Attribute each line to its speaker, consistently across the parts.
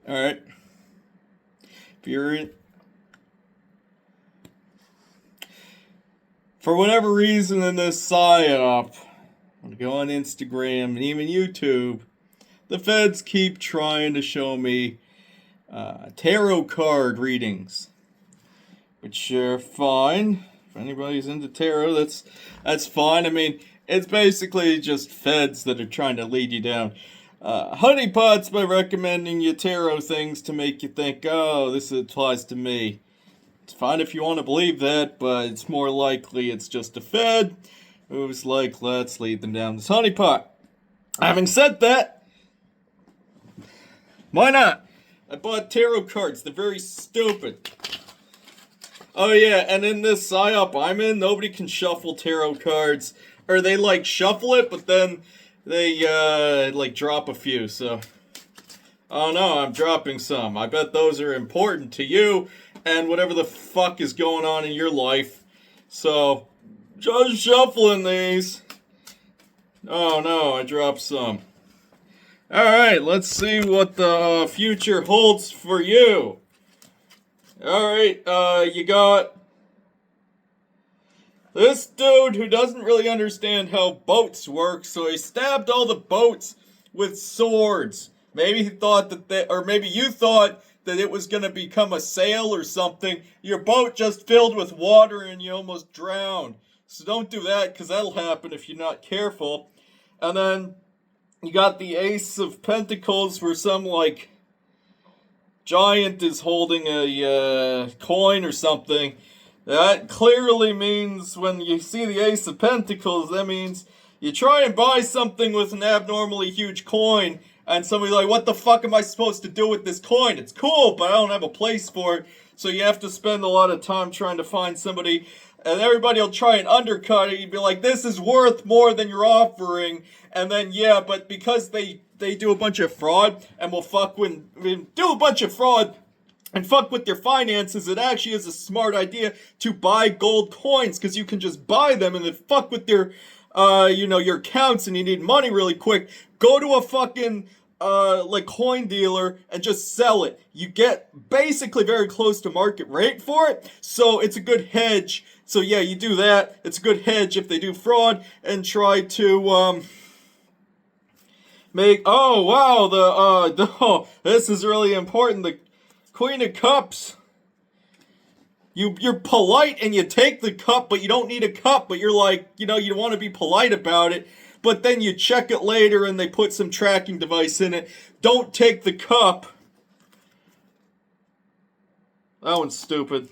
Speaker 1: Alright. If you're in, for whatever reason in this psyop, I'm gonna go on Instagram and even YouTube, the feds keep trying to show me tarot card readings, which are fine. If anybody's into tarot, that's fine. I mean, it's basically just feds that are trying to lead you down honeypots by recommending you tarot things to make you think, oh, this applies to me. It's fine if you want to believe that, but it's more likely it's just a fed who's like, let's lead them down this honeypot. Having said that, why not? I bought tarot cards. They're very stupid. Oh yeah, and in this psyop I'm in, nobody can shuffle tarot cards. Or they like shuffle it, but then they like drop a few, so. Oh no, I'm dropping some. I bet those are important to you and whatever the fuck is going on in your life. So, just shuffling these. Oh no, I dropped some. Alright, let's see what the future holds for you. Alright, you got this dude who doesn't really understand how boats work, so he stabbed all the boats with swords. Maybe he thought or maybe you thought that it was gonna become a sail or something. Your boat just filled with water and you almost drowned. So don't do that, because that'll happen if you're not careful. And then you got the Ace of Pentacles, where some, like, giant is holding a coin or something. That clearly means when you see the Ace of Pentacles, that means you try and buy something with an abnormally huge coin, and somebody's like, what the fuck am I supposed to do with this coin? It's cool, but I don't have a place for it. So you have to spend a lot of time trying to find somebody, and everybody will try and undercut it. You'd be like, this is worth more than you're offering. And then, yeah, but because they do a bunch of fraud and will do a bunch of fraud and fuck with your finances, it actually is a smart idea to buy gold coins, because you can just buy them and then fuck with your, your accounts and you need money really quick. Go to a fucking, coin dealer and just sell it. You get basically very close to market rate for it, so it's a good hedge. So yeah, you do that. It's a good hedge if they do fraud and try to, oh wow, this is really important. The Queen of Cups. You're polite and you take the cup, but you don't need a cup, but you're like, you want to be polite about it, but then you check it later and they put some tracking device in it. Don't take the cup. That one's stupid.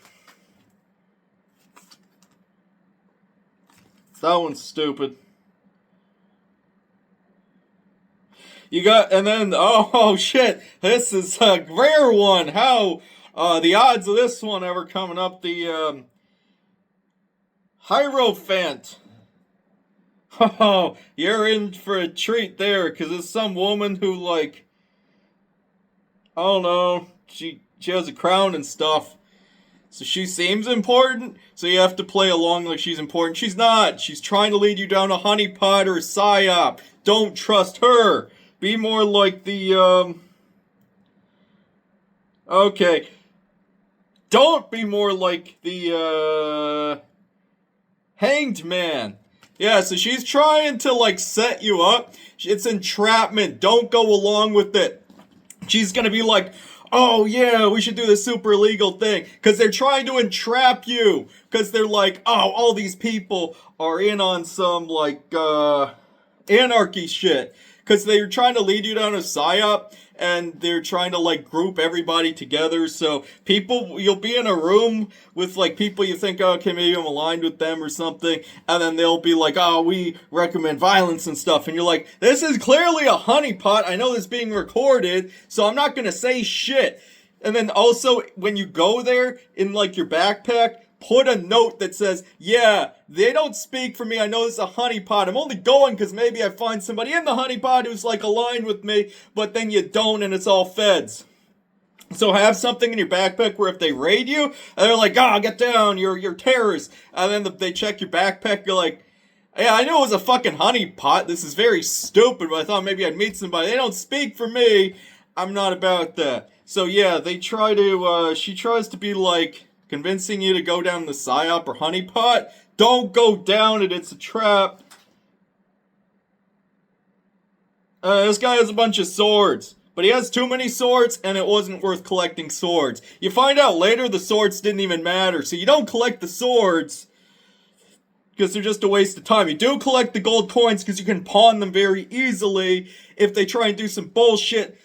Speaker 1: That one's stupid. You got, and then, oh shit, this is a rare one. How, the odds of this one ever coming up, the, Hierophant. Oh, you're in for a treat there, because it's some woman who, like, I don't know, she has a crown and stuff. So she seems important, so you have to play along like she's important. She's not. She's trying to lead you down a honeypot or a psyop. Don't trust her. Be more like the, okay. Don't be more like the, Hanged Man. Yeah, so she's trying to, like, set you up. It's entrapment. Don't go along with it. She's gonna be like, oh yeah, we should do the super illegal thing. Because they're trying to entrap you. Because they're like, oh, all these people are in on some, like, anarchy shit. Because they're trying to lead you down a psyop, and they're trying to, like, group everybody together. So you'll be in a room with, like, people you think, oh, okay, maybe I'm aligned with them or something, and then they'll be like, oh, we recommend violence and stuff, and you're like, this is clearly a honeypot, I know this is being recorded, so I'm not gonna say shit. And then also, when you go there, in, like, your backpack, put a note that says, yeah, they don't speak for me, I know this is a honeypot, I'm only going because maybe I find somebody in the honeypot who's, like, aligned with me, but then you don't and it's all feds. So have something in your backpack where if they raid you, and they're like, oh, get down, you're terrorists, and then they check your backpack, you're like, yeah, I knew it was a fucking honeypot, this is very stupid, but I thought maybe I'd meet somebody, they don't speak for me, I'm not about that. So yeah, they try to, she tries to be like, convincing you to go down the PSYOP or honeypot. Don't go down it, it's a trap. This guy has a bunch of swords. But he has too many swords, and it wasn't worth collecting swords. You find out later the swords didn't even matter, so you don't collect the swords because they're just a waste of time. You do collect the gold coins because you can pawn them very easily if they try and do some bullshit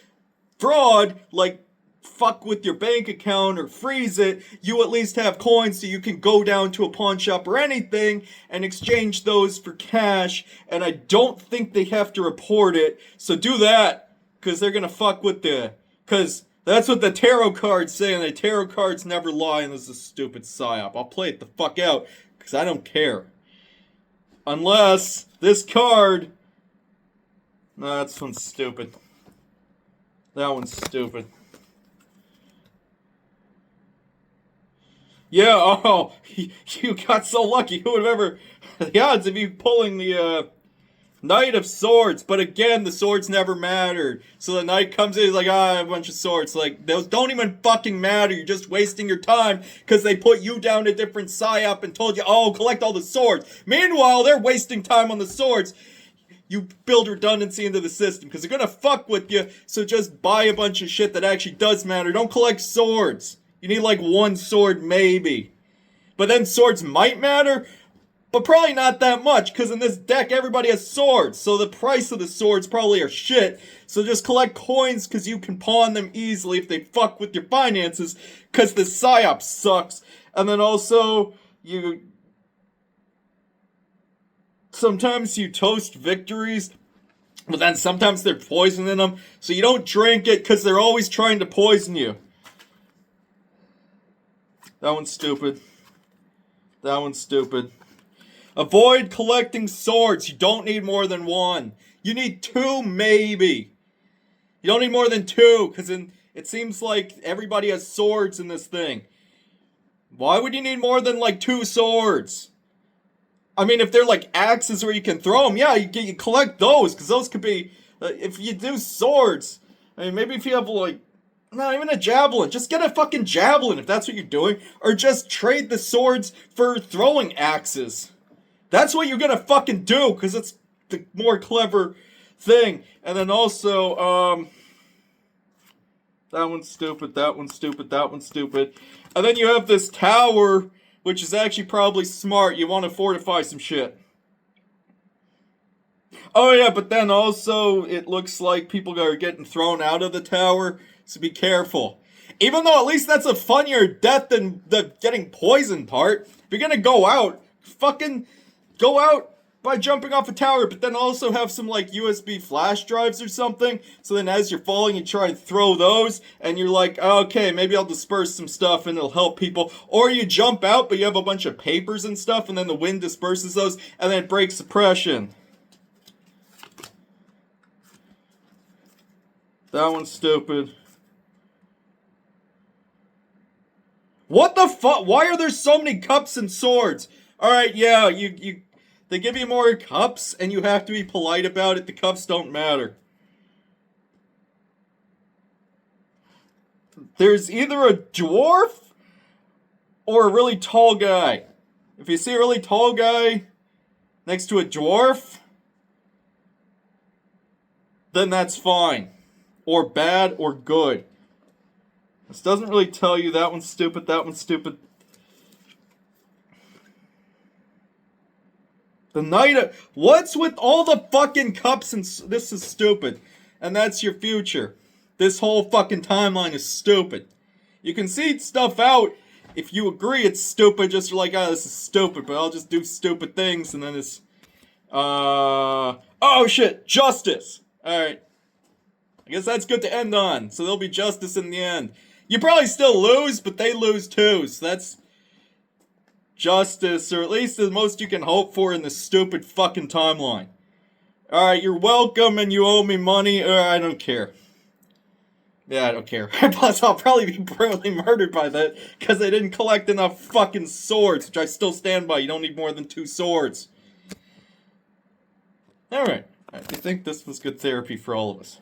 Speaker 1: fraud, like fuck with your bank account or freeze it. You at least have coins so you can go down to a pawn shop or anything and exchange those for cash, and I don't think they have to report it, so do that. Because they're gonna fuck with because that's what the tarot cards say, and the tarot cards never lie, and this is a stupid psyop. I'll play it the fuck out, because I don't care. Unless, this card... No, that one's stupid. That one's stupid. Yeah, oh, you got so lucky. Who would have ever... The odds of you pulling the, Knight of Swords, but again, the swords never mattered. So the knight comes in, he's like, I have a bunch of swords. Like, those don't even fucking matter. You're just wasting your time because they put you down a different PSYOP and told you, oh, collect all the swords. Meanwhile, they're wasting time on the swords. You build redundancy into the system because they're gonna fuck with you, so just buy a bunch of shit that actually does matter. Don't collect swords. You need like one sword, maybe. But then swords might matter. But probably not that much, because in this deck everybody has swords, so the price of the swords probably are shit. So just collect coins, because you can pawn them easily if they fuck with your finances, because the PSYOP sucks. And then also, sometimes you toast victories, but then sometimes they're poisoning them, so you don't drink it, because they're always trying to poison you. That one's stupid. That one's stupid. Avoid collecting swords. You don't need more than one. You need two, maybe. You don't need more than two, because it seems like everybody has swords in this thing. Why would you need more than, like, 2 swords? I mean, if they're, like, axes where you can throw them, yeah, you collect those, because those could be... if you do swords, I mean, maybe if you have, like... Not even a javelin. Just get a fucking javelin if that's what you're doing. Or just trade the swords for throwing axes. That's what you're gonna fucking do, because it's the more clever thing. And then also, that one's stupid, that one's stupid, that one's stupid. And then you have this tower, which is actually probably smart. You want to fortify some shit. Oh yeah, but then also, it looks like people are getting thrown out of the tower, so be careful. Even though at least that's a funnier death than the getting poisoned part. If you're gonna go out, fucking... Go out by jumping off a tower, but then also have some, like, USB flash drives or something. So then as you're falling, you try and throw those, and you're like, okay, maybe I'll disperse some stuff and it'll help people. Or you jump out, but you have a bunch of papers and stuff, and then the wind disperses those, and then it breaks suppression. That one's stupid. What the fuck? Why are there so many cups and swords? Alright, yeah, they give you more cups, and you have to be polite about it. The cups don't matter. There's either a dwarf or a really tall guy. If you see a really tall guy next to a dwarf, then that's fine. Or bad or good. This doesn't really tell you that one's stupid, that one's stupid. The Knight of... What's with all the fucking cups and... This is stupid. And that's your future. This whole fucking timeline is stupid. You can see stuff out if you agree it's stupid, just like, oh, this is stupid, but I'll just do stupid things, and then it's... Oh shit! Justice! Alright. I guess that's good to end on. So there'll be justice in the end. You probably still lose, but they lose too, so that's... justice, or at least the most you can hope for in this stupid fucking timeline. Alright, you're welcome and you owe me money, I don't care. Yeah, I don't care. Plus, I'll probably be brutally murdered by that, because I didn't collect enough fucking swords, which I still stand by. You don't need more than 2 swords. Alright, I think this was good therapy for all of us.